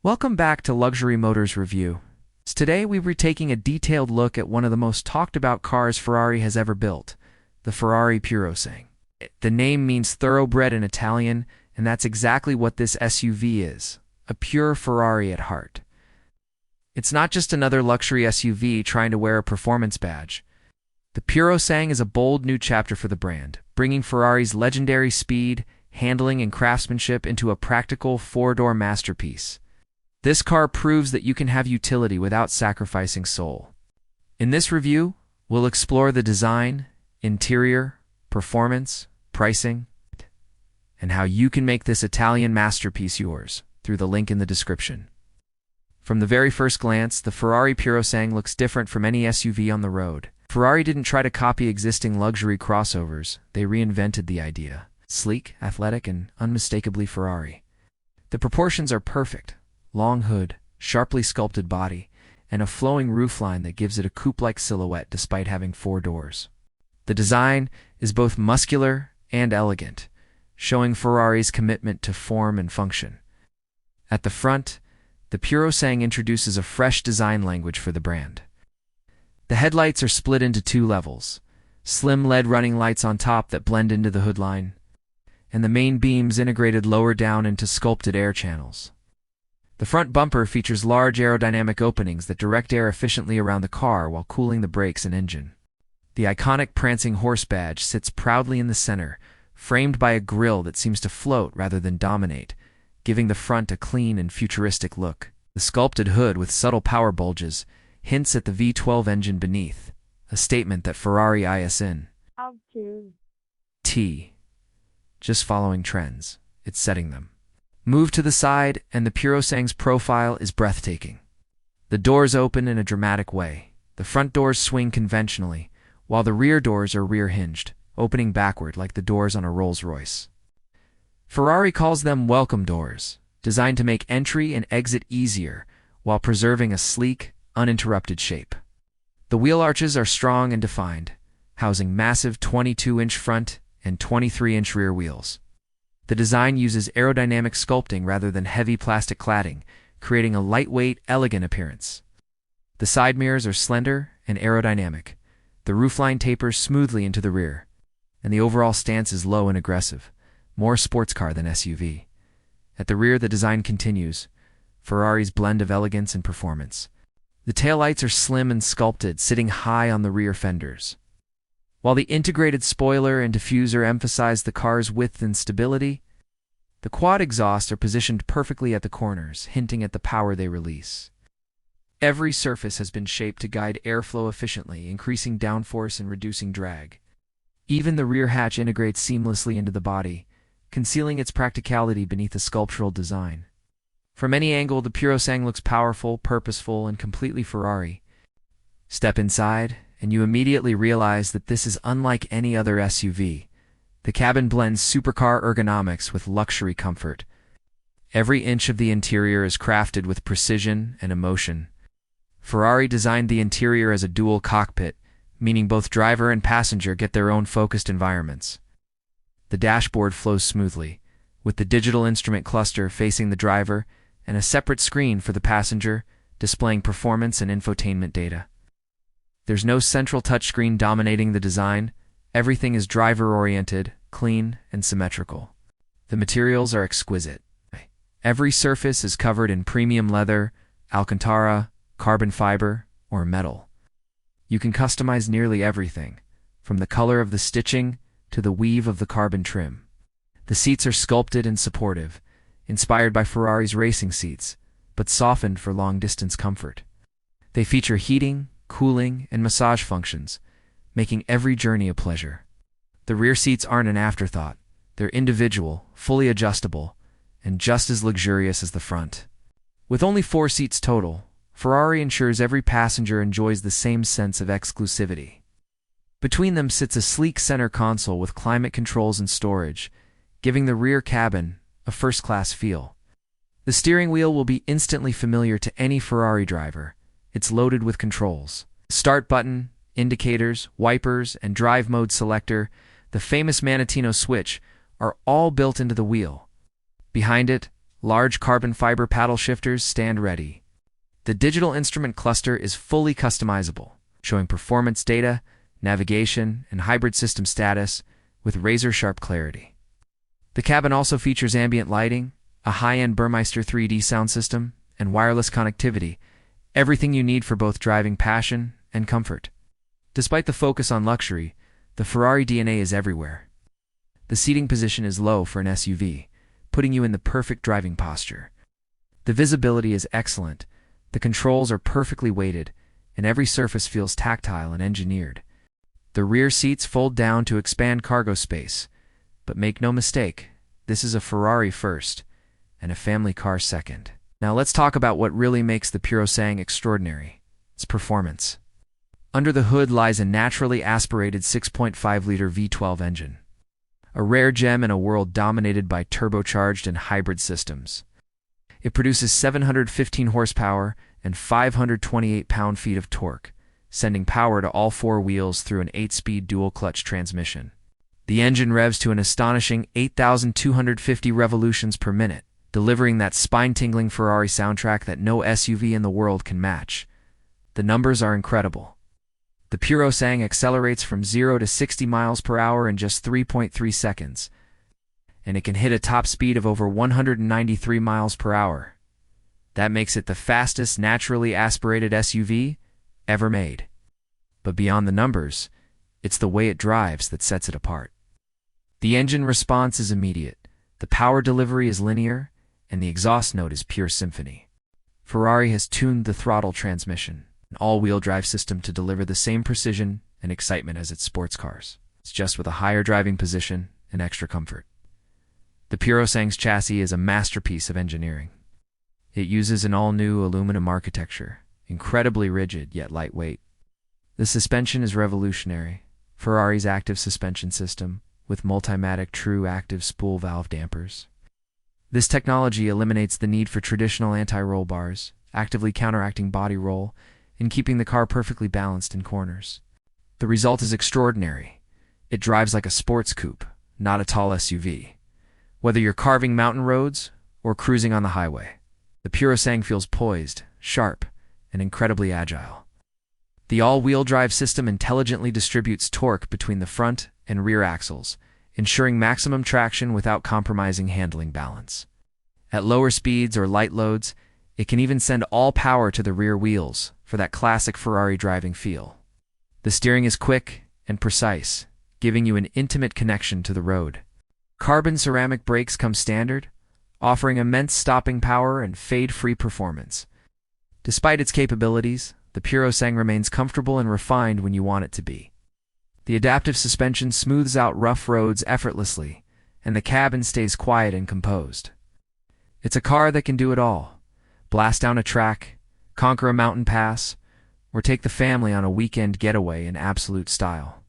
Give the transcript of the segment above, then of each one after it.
Welcome back to Luxury Motors Review. Today we were taking a detailed look at one of the most talked about cars Ferrari has ever built, the Ferrari Purosangue. The name means thoroughbred in Italian, and that's exactly what this SUV is, a pure Ferrari at heart. It's not just another luxury SUV trying to wear a performance badge. The Purosangue is a bold new chapter for the brand, bringing Ferrari's legendary speed, handling, and craftsmanship into a practical four-door masterpiece. This car proves that you can have utility without sacrificing soul. In this review, we'll explore the design, interior, performance, pricing, and how you can make this Italian masterpiece yours through the link in the description. From the very first glance, the Ferrari Purosangue looks different from any SUV on the road. Ferrari didn't try to copy existing luxury crossovers, they reinvented the idea. Sleek, athletic, and unmistakably Ferrari. The proportions are perfect. Long hood, sharply sculpted body, and a flowing roofline that gives it a coupe-like silhouette despite having four doors. The design is both muscular and elegant, showing Ferrari's commitment to form and function. At the front, the Purosangue introduces a fresh design language for the brand. The headlights are split into two levels, slim LED running lights on top that blend into the hood line, and the main beams integrated lower down into sculpted air channels. The front bumper features large aerodynamic openings that direct air efficiently around the car while cooling the brakes and engine. The iconic prancing horse badge sits proudly in the center, framed by a grille that seems to float rather than dominate, giving the front a clean and futuristic look. The sculpted hood with subtle power bulges hints at the V12 engine beneath, a statement that Ferrari is in just following trends, it's setting them. Move to the side, and the Purosangue's profile is breathtaking. The doors open in a dramatic way. The front doors swing conventionally, while the rear doors are rear-hinged, opening backward like the doors on a Rolls-Royce. Ferrari calls them welcome doors, designed to make entry and exit easier while preserving a sleek, uninterrupted shape. The wheel arches are strong and defined, housing massive 22-inch front and 23-inch rear wheels. The design uses aerodynamic sculpting rather than heavy plastic cladding, creating a lightweight, elegant appearance. The side mirrors are slender and aerodynamic. The roofline tapers smoothly into the rear, and the overall stance is low and aggressive, more sports car than SUV. At the rear, the design continues, Ferrari's blend of elegance and performance. The taillights are slim and sculpted, sitting high on the rear fenders. While the integrated spoiler and diffuser emphasize the car's width and stability, the quad exhausts are positioned perfectly at the corners, hinting at the power they release. Every surface has been shaped to guide airflow efficiently, increasing downforce and reducing drag. Even the rear hatch integrates seamlessly into the body, concealing its practicality beneath a sculptural design. From any angle, the Purosangue looks powerful, purposeful, and completely Ferrari. Step inside, and you immediately realize that this is unlike any other SUV. The cabin blends supercar ergonomics with luxury comfort. Every inch of the interior is crafted with precision and emotion. Ferrari designed the interior as a dual cockpit, meaning both driver and passenger get their own focused environments. The dashboard flows smoothly, with the digital instrument cluster facing the driver and a separate screen for the passenger, displaying performance and infotainment data. There's no central touchscreen dominating the design. Everything is driver-oriented, clean, and symmetrical. The materials are exquisite. Every surface is covered in premium leather, Alcantara, carbon fiber, or metal. You can customize nearly everything, from the color of the stitching to the weave of the carbon trim. The seats are sculpted and supportive, inspired by Ferrari's racing seats, but softened for long-distance comfort. They feature heating, cooling, and massage functions, making every journey a pleasure. The rear seats aren't an afterthought. They're individual, fully adjustable, and just as luxurious as the front. With only 4 seats total, Ferrari ensures every passenger enjoys the same sense of exclusivity. Between them sits a sleek center console with climate controls and storage, giving the rear cabin a first-class feel. The steering wheel will be instantly familiar to any Ferrari driver. It's loaded with controls. Start button, indicators, wipers, and drive mode selector, the famous Manettino switch, are all built into the wheel. Behind it, Large carbon fiber paddle shifters stand ready. The digital instrument cluster is fully customizable, showing performance data, navigation, and hybrid system status with razor-sharp clarity. The cabin also features ambient lighting, a high-end Burmeister 3D sound system, and wireless connectivity, everything you need for both driving passion and comfort. Despite the focus on luxury, the Ferrari DNA is everywhere. The seating position is low for an SUV, putting you in the perfect driving posture. The visibility is excellent, the controls are perfectly weighted, and every surface feels tactile and engineered. The rear seats fold down to expand cargo space, but make no mistake, this is a Ferrari first, and a family car second. Now let's talk about what really makes the Purosangue extraordinary: its performance. Under the hood lies a naturally aspirated 6.5-liter V12 engine, a rare gem in a world dominated by turbocharged and hybrid systems. It produces 715 horsepower and 528 pound-feet of torque, sending power to all four wheels through an 8-speed dual-clutch transmission. The engine revs to an astonishing 8,250 revolutions per minute, delivering that spine-tingling Ferrari soundtrack that no SUV in the world can match. The numbers are incredible. The Purosangue accelerates from 0 to 60 miles per hour in just 3.3 seconds, and it can hit a top speed of over 193 miles per hour. That makes it the fastest naturally aspirated SUV ever made. But beyond the numbers, it's the way it drives that sets it apart. The engine response is immediate, the power delivery is linear, and the exhaust note is pure symphony. Ferrari has tuned the throttle transmission, an all-wheel drive system, to deliver the same precision and excitement as its sports cars. It's just with a higher driving position and extra comfort. The Purosangue's chassis is a masterpiece of engineering. It uses an all-new aluminum architecture, incredibly rigid yet lightweight. The suspension is revolutionary, Ferrari's active suspension system, with Multimatic true active spool valve dampers. This technology eliminates the need for traditional anti-roll bars, actively counteracting body roll and keeping the car perfectly balanced in corners. The result is extraordinary. It drives like a sports coupe, not a tall SUV. Whether you're carving mountain roads or cruising on the highway, the Purosangue feels poised, sharp, and incredibly agile. The all-wheel drive system intelligently distributes torque between the front and rear axles, ensuring maximum traction without compromising handling balance. At lower speeds or light loads, it can even send all power to the rear wheels for that classic Ferrari driving feel. The steering is quick and precise, giving you an intimate connection to the road. Carbon ceramic brakes come standard, offering immense stopping power and fade-free performance. Despite its capabilities, the Purosangue remains comfortable and refined when you want it to be. The adaptive suspension smooths out rough roads effortlessly, and the cabin stays quiet and composed. It's a car that can do it all: blast down a track, conquer a mountain pass, or take the family on a weekend getaway in absolute style.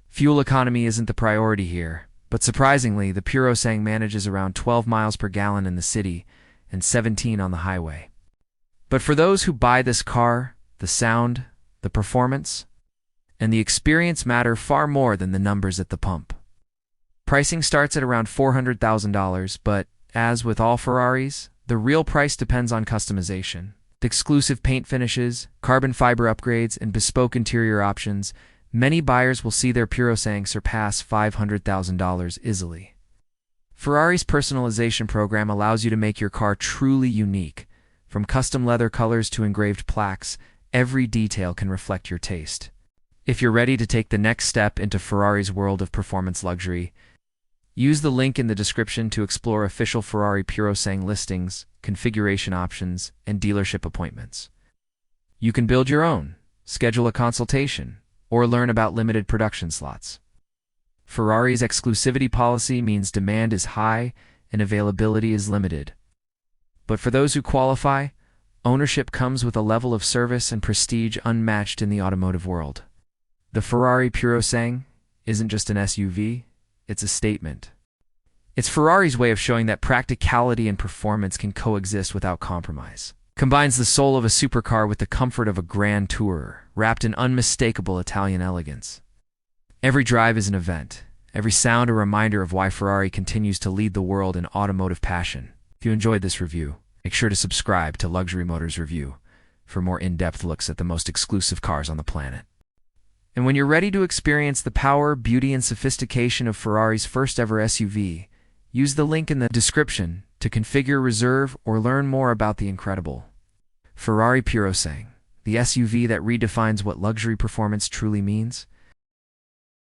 Fuel economy isn't the priority here, but surprisingly, the Purosangue manages around 12 miles per gallon in the city and 17 on the highway. But for those who buy this car, the sound, the performance, and the experience matter far more than the numbers at the pump. Pricing starts at around $400,000, but, as with all Ferraris, the real price depends on customization. With exclusive paint finishes, carbon fiber upgrades, and bespoke interior options, many buyers will see their Purosangue surpass $500,000 easily. Ferrari's personalization program allows you to make your car truly unique. From custom leather colors to engraved plaques, every detail can reflect your taste. If you're ready to take the next step into Ferrari's world of performance luxury, use the link in the description to explore official Ferrari Purosangue listings, configuration options, and dealership appointments. You can build your own, schedule a consultation, or learn about limited production slots. Ferrari's exclusivity policy means demand is high and availability is limited. But for those who qualify, ownership comes with a level of service and prestige unmatched in the automotive world. The Ferrari Purosangue isn't just an SUV, it's a statement. It's Ferrari's way of showing that practicality and performance can coexist without compromise. Combines the soul of a supercar with the comfort of a grand tourer, wrapped in unmistakable Italian elegance. Every drive is an event, every sound a reminder of why Ferrari continues to lead the world in automotive passion. If you enjoyed this review, make sure to subscribe to Luxury Motors Review for more in-depth looks at the most exclusive cars on the planet. And when you're ready to experience the power, beauty, and sophistication of Ferrari's first-ever SUV, use the link in the description to configure, reserve, or learn more about the incredible Ferrari Purosangue, the SUV that redefines what luxury performance truly means.